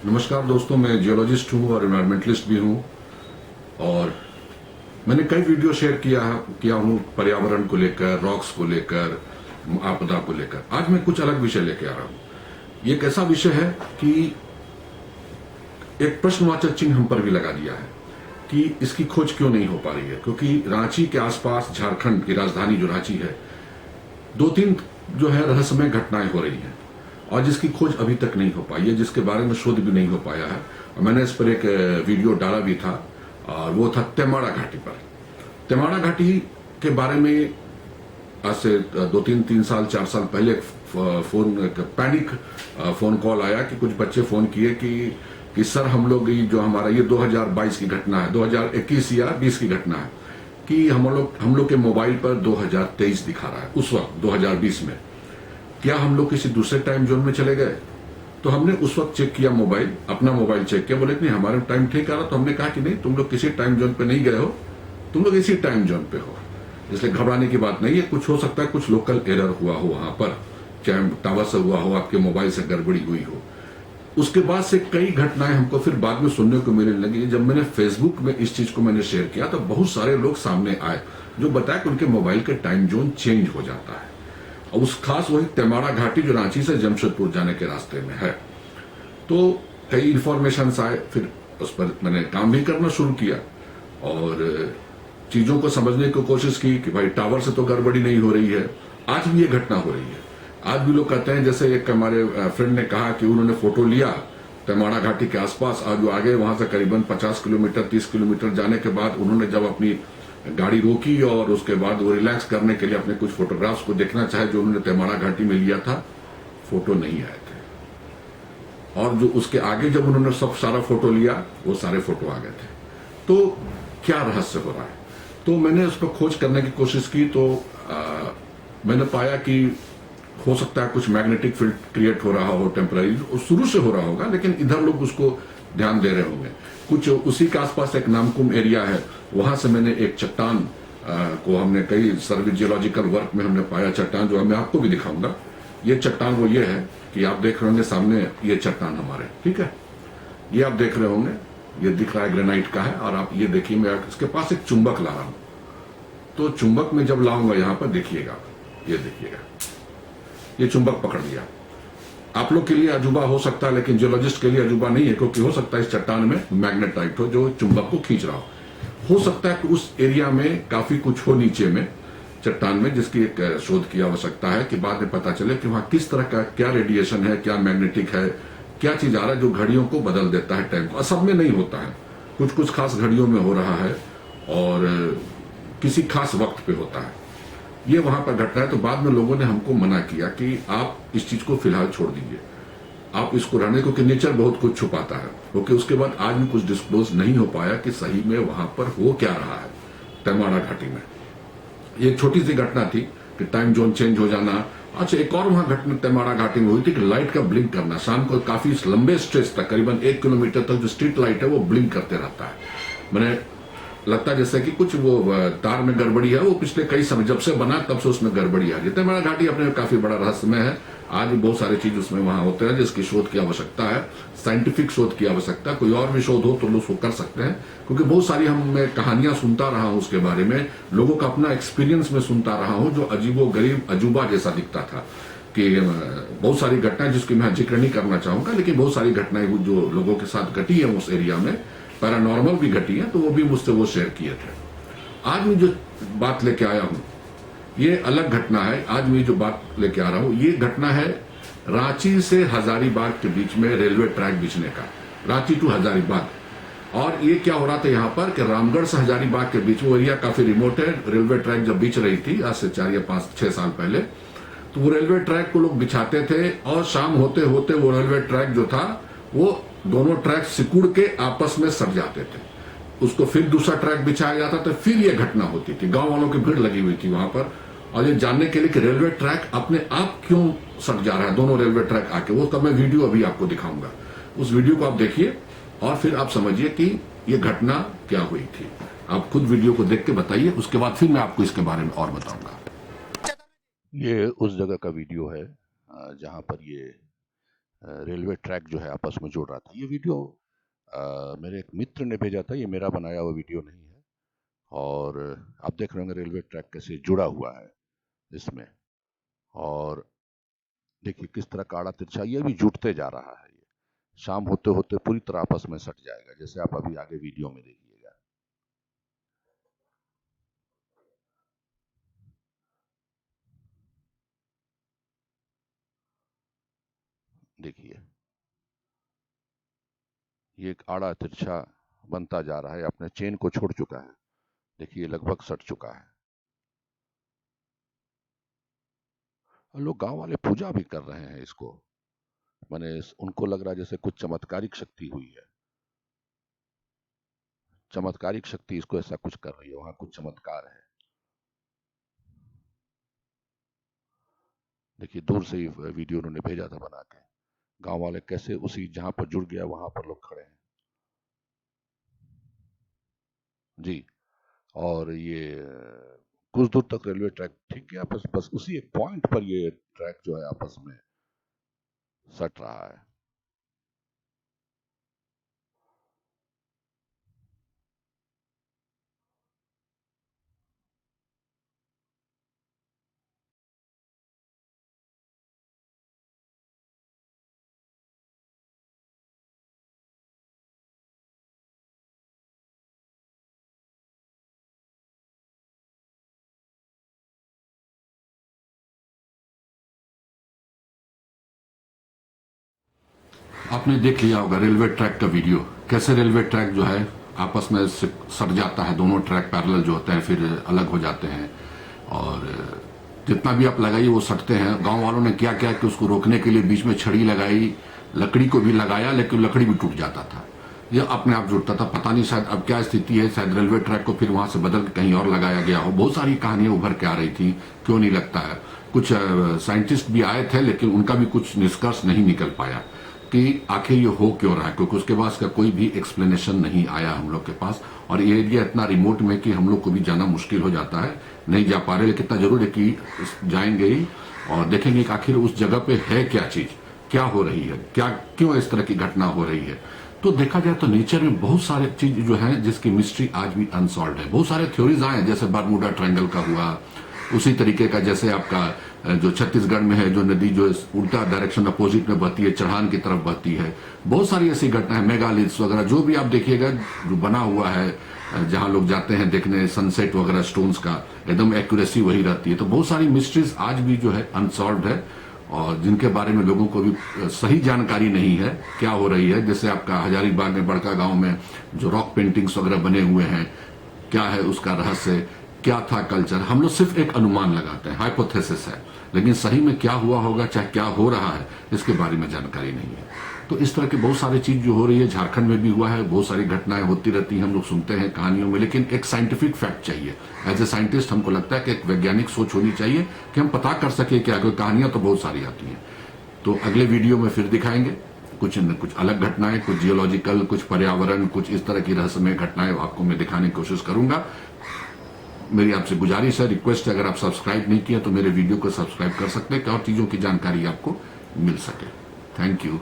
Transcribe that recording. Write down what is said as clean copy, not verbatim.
नमस्कार दोस्तों, मैं जियोलॉजिस्ट हूँ और एनवायरमेंटलिस्ट भी हूँ। और मैंने कई वीडियो शेयर किया हूँ पर्यावरण को लेकर, रॉक्स को लेकर, आपदा को लेकर। आज मैं कुछ अलग विषय लेके आ रहा हूँ। ये एक ऐसा विषय है कि एक प्रश्नवाचक चिन्ह हम पर भी लगा दिया है कि इसकी खोज क्यों नहीं हो पा रही है। क्योंकि रांची के आसपास, झारखंड की राजधानी जो रांची है, 2-3 जो है रहस्यमय घटनाएं हो रही हैं और जिसकी खोज अभी तक नहीं हो पाई है, जिसके बारे में शोध भी नहीं हो पाया है। और मैंने इस पर एक वीडियो डाला भी था और वो था तेमाड़ा घाटी पर। तेमाड़ा घाटी के बारे में आज से 2-3 साल 4 साल पहले एक पैनिक फोन कॉल आया कि कुछ बच्चे फोन किए कि सर हम लोग जो हमारा ये 2022 की घटना है, 2021 या 20 की घटना है कि हम लोग के मोबाइल पर 2023 दिखा रहा है। उस वक्त 2020 में क्या हम लोग किसी दूसरे टाइम जोन में चले गए? तो हमने उस वक्त चेक किया मोबाइल, अपना मोबाइल चेक किया, बोले नहीं हमारा टाइम ठीक आ रहा। तो हमने कहा कि नहीं, तुम लोग किसी टाइम जोन पे नहीं गए हो, तुम लोग इसी टाइम जोन पे हो, इसलिए घबराने की बात नहीं है। कुछ हो सकता है, कुछ लोकल एरर हुआ हो वहां पर, चाहे टावर से हुआ हो, आपके मोबाइल से गड़बड़ी हुई हो। उसके बाद से कई घटनाएं हमको फिर बाद में सुनने को मिलने लगी। जब मैंने फेसबुक में इस चीज को मैंने शेयर किया तो बहुत सारे लोग सामने आए जो बताया कि उनके मोबाइल के टाइम जोन चेंज हो जाता है। और उस खास वही तेमाड़ा घाटी जो रांची से जमशेदपुर जाने के रास्ते में है। तो कई इंफॉर्मेशन आए, फिर उस पर मैंने काम भी करना शुरू किया और चीजों को समझने की कोशिश की कि भाई टावर से तो गड़बड़ी नहीं हो रही है। आज भी ये घटना हो रही है। आज भी लोग कहते हैं, जैसे एक हमारे फ्रेंड ने कहा कि उन्होंने फोटो लिया तेमाड़ा घाटी के आसपास और जो आगे वहां से करीबन 50 किलोमीटर 30 किलोमीटर जाने के बाद उन्होंने जब अपनी गाड़ी रोकी और उसके बाद वो रिलैक्स करने के लिए अपने कुछ फोटोग्राफ्स को देखना चाहे जो उन्होंने तेमाड़ा घाटी में लिया था, फोटो नहीं आए थे। और जो उसके आगे जब उन्होंने सब सारा फोटो लिया, वो सारे फोटो आ गए थे। तो क्या रहस्य हो रहा है? तो मैंने उस पर खोज करने की कोशिश की तो मैंने पाया कि हो सकता है कुछ मैग्नेटिक फील्ड क्रिएट हो रहा हो टेम्पररी, शुरू से हो रहा होगा, लेकिन इधर लोग उसको ध्यान दे रहे होंगे। कुछ उसी के आसपास एक नामकुम एरिया है, वहां से मैंने एक चट्टान को हमने कई सर्विजियोलॉजिकल वर्क में हमने पाया चट्टान, जो मैं आपको भी दिखाऊंगा। ये चट्टान वो ये है कि आप देख रहे होंगे सामने, ये चट्टान हमारे, ठीक है, ये आप देख रहे होंगे, ये दिख रहा है ग्रेनाइट का है। और आप ये देखिए, मैं इसके पास एक चुंबक ला रहा हूं। तो चुंबक में जब लाऊंगा यहां पर, देखिएगा, ये देखिएगा, ये चुंबक पकड़ लिया। आप लोग के लिए अजूबा हो सकता है, लेकिन जियोलॉजिस्ट के लिए अजूबा नहीं है, क्योंकि हो सकता है इस चट्टान में मैग्नेटाइट हो जो चुंबक को खींच रहा हो सकता है कि उस एरिया में काफी कुछ हो नीचे में चट्टान में, जिसकी एक शोध की आवश्यकता है कि बाद में पता चले कि वहां किस तरह का क्या रेडिएशन है, क्या मैग्नेटिक है, क्या चीज आ रहा है जो घड़ियों को बदल देता है टाइम को। सब में नहीं होता है, कुछ कुछ खास घड़ियों में हो रहा है और किसी खास वक्त पे होता है। ये वहां पर घटना है। तो बाद में लोगों ने हमको मना किया कि आप इस चीज को फिलहाल छोड़ दीजिए, आप इसको रहने, क्योंकि नेचर बहुत कुछ छुपाता है। क्योंकि उसके बाद आज भी कुछ डिस्क्लोज नहीं हो पाया कि सही में वहां पर हो क्या रहा है तेमाड़ा घाटी में। ये एक छोटी सी घटना थी कि टाइम जोन चेंज हो जाना। अच्छा, एक और वहां घटना तेमाड़ा घाटी में हुई थी कि लाइट का ब्लिंक करना। शाम को काफी लंबे स्ट्रेच तक, करीबन 1 किलोमीटर तक जो स्ट्रीट लाइट है वो ब्लिंक करते रहता है। मैंने लगता है जैसे कि कुछ वो तार में गड़बड़ी है, वो पिछले कई समय जब से बना तब से उसमें गड़बड़ी आ रही है। तेमाड़ा घाटी अपने काफी बड़ा रहस्यमय है। आज भी बहुत सारी चीज उसमें वहां होते हैं जिसकी शोध की आवश्यकता है, साइंटिफिक शोध की आवश्यकता। कोई और भी शोध हो तो लोग उसको कर सकते हैं, क्योंकि बहुत सारी मैं कहानियां सुनता रहा हूं उसके बारे में, लोगों का अपना एक्सपीरियंस में सुनता रहा हूं, जो अजीबो गरीब अजूबा जैसा दिखता था। कि बहुत सारी घटनाएं जिसकी मैं जिक्र नहीं करना चाहूंगा, लेकिन बहुत सारी घटनाएं जो लोगों के साथ घटी है उस एरिया में, पैरानॉर्मल भी घटी है, तो वो भी मुझसे वो शेयर किए थे। आज मैं जो बात लेके आया हूं ये अलग घटना है। आज मैं जो बात लेके आ रहा हूं ये घटना है रांची से हजारीबाग के बीच में रेलवे ट्रैक बिछने का, रांची टू हजारीबाग। और ये क्या हो रहा था यहाँ पर कि रामगढ़ से हजारीबाग के बीच, वो एरिया काफी रिमोट है। रेलवे ट्रैक जब बिछ रही थी आज से 4 या 5-6 साल पहले, तो वो रेलवे ट्रैक को लोग बिछाते थे और शाम होते होते वो रेलवे ट्रैक जो था वो दोनों ट्रैक सिकुड़ के आपस में सट जाते थे। उसको फिर दूसरा ट्रैक बिछाया जाता था, फिर ये घटना होती थी। गांव वालों की भीड़ लगी हुई थी वहां पर, और ये जानने के लिए कि रेलवे ट्रैक अपने आप क्यों सट जा रहा है, दोनों रेलवे ट्रैक आके। वो तब मैं वीडियो अभी आपको दिखाऊंगा, उस वीडियो को आप देखिए और फिर आप समझिए कि ये घटना क्या हुई थी। आप खुद वीडियो को देख के बताइए, उसके बाद फिर मैं आपको इसके बारे में और बताऊंगा। ये उस जगह का वीडियो है जहाँ पर ये रेलवे ट्रैक जो है आपस में जोड़ रहा था। ये वीडियो मेरे एक मित्र ने भेजा था, ये मेरा बनाया हुआ वीडियो नहीं है। और आप देख रहे होंगे रेलवे ट्रैक कैसे जुड़ा हुआ है इसमें। और देखिए किस तरह का आड़ा तिरछा ये भी जुटते जा रहा है। ये शाम होते होते पूरी तरह आपस में सट जाएगा, जैसे आप अभी आगे वीडियो में देखिएगा। देखिए ये एक आड़ा तिरछा बनता जा रहा है, अपने चेन को छोड़ चुका है। देखिए लगभग सट चुका है। और लोग गांव वाले पूजा भी कर रहे हैं इसको। माने उनको लग रहा है जैसे कुछ चमत्कारिक शक्ति हुई है। चमत्कारिक शक्ति इसको ऐसा कुछ कर रही है, वहां कुछ चमत्कार है। देखिए दूर से ही वीडियो उन्होंने भेजा था बना के। गांव वाले कैसे उसी जहां पर जुड़ गया वहां पर लोग खड़े हैं जी। और ये कुछ दूर तक रेलवे ट्रैक ठीक है, बस बस उसी एक पॉइंट पर ये ट्रैक जो है आपस में सट रहा है। आपने देख लिया होगा रेलवे ट्रैक का वीडियो, कैसे रेलवे ट्रैक जो है आपस में सट जाता है। दोनों ट्रैक पैरेलल जो होते हैं फिर अलग हो जाते हैं, और जितना भी आप लगाइए वो सटते हैं। गांव वालों ने क्या किया कि उसको रोकने के लिए बीच में छड़ी लगाई, लकड़ी को भी लगाया, लेकिन लकड़ी भी टूट जाता था, ये अपने आप जुड़ता था। पता नहीं शायद अब क्या स्थिति है, शायद रेलवे ट्रैक को फिर वहां से बदल के कहीं और लगाया गया हो। बहुत सारी कहानियां उभर के आ रही थी, क्यों नहीं लगता है। कुछ साइंटिस्ट भी आए थे, लेकिन उनका भी कुछ निष्कर्ष नहीं निकल पाया कि आखिर ये हो क्यों रहा है, क्योंकि उसके पास का कोई भी एक्सप्लेनेशन नहीं आया हम लोग के पास। और ये एरिया इतना रिमोट में कि हम लोग को भी जाना मुश्किल हो जाता है, नहीं जा पा रहे। लेकिन इतना जरूर है कि जाएंगे ही और देखेंगे कि आखिर उस जगह पे है क्या चीज, क्या हो रही है, क्या क्यों इस तरह की घटना हो रही है। तो देखा जाए तो नेचर में बहुत सारे चीज जो है जिसकी मिस्ट्री आज भी अनसॉल्व है। बहुत सारे थ्योरीज आए हैं, जैसे बरमूडा ट्रायंगल का हुआ, उसी तरीके का जैसे आपका जो छत्तीसगढ़ में है जो नदी जो उल्टा डायरेक्शन अपोजिट में बहती है, चढ़ान की तरफ बहती है। बहुत सारी ऐसी घटनाएं, मेगालिथ्स वगैरह जो भी आप देखिएगा जो बना हुआ है, जहां लोग जाते हैं देखने सनसेट वगैरह स्टोन्स का, एकदम एक्यूरेसी वही रहती है। तो बहुत सारी मिस्ट्रीज आज भी जो है अनसॉल्व है, और जिनके बारे में लोगों को भी सही जानकारी नहीं है क्या हो रही है। जैसे आपका हजारीबाग में बड़का गांव में जो रॉक पेंटिंग्स वगैरह बने हुए हैं, क्या है उसका रहस्य, क्या था कल्चर, हम लोग सिर्फ एक अनुमान लगाते हैं, हाइपोथेसिस है, लेकिन सही में क्या हुआ होगा, चाहे क्या हो रहा है, इसके बारे में जानकारी नहीं है। तो इस तरह की बहुत सारी चीज जो हो रही है, झारखंड में भी हुआ है, बहुत सारी घटनाएं होती रहती हैं, हम लोग सुनते हैं कहानियों में, लेकिन एक साइंटिफिक फैक्ट चाहिए। एज ए साइंटिस्ट हमको लगता है कि एक वैज्ञानिक सोच होनी चाहिए कि हम पता कर सके क्या, कोई कहानियां तो बहुत सारी आती हैं। तो अगले वीडियो में फिर दिखाएंगे कुछ न कुछ अलग घटनाएं, कुछ जियोलॉजिकल, कुछ पर्यावरण, कुछ इस तरह की रहस्यमय घटनाएं आपको मैं दिखाने की कोशिश करूंगा। मेरी आपसे गुजारिश है, रिक्वेस्ट है, अगर आप सब्सक्राइब नहीं किया तो मेरे वीडियो को सब्सक्राइब कर सकते हैं, और चीजों की जानकारी आपको मिल सके। Thank you.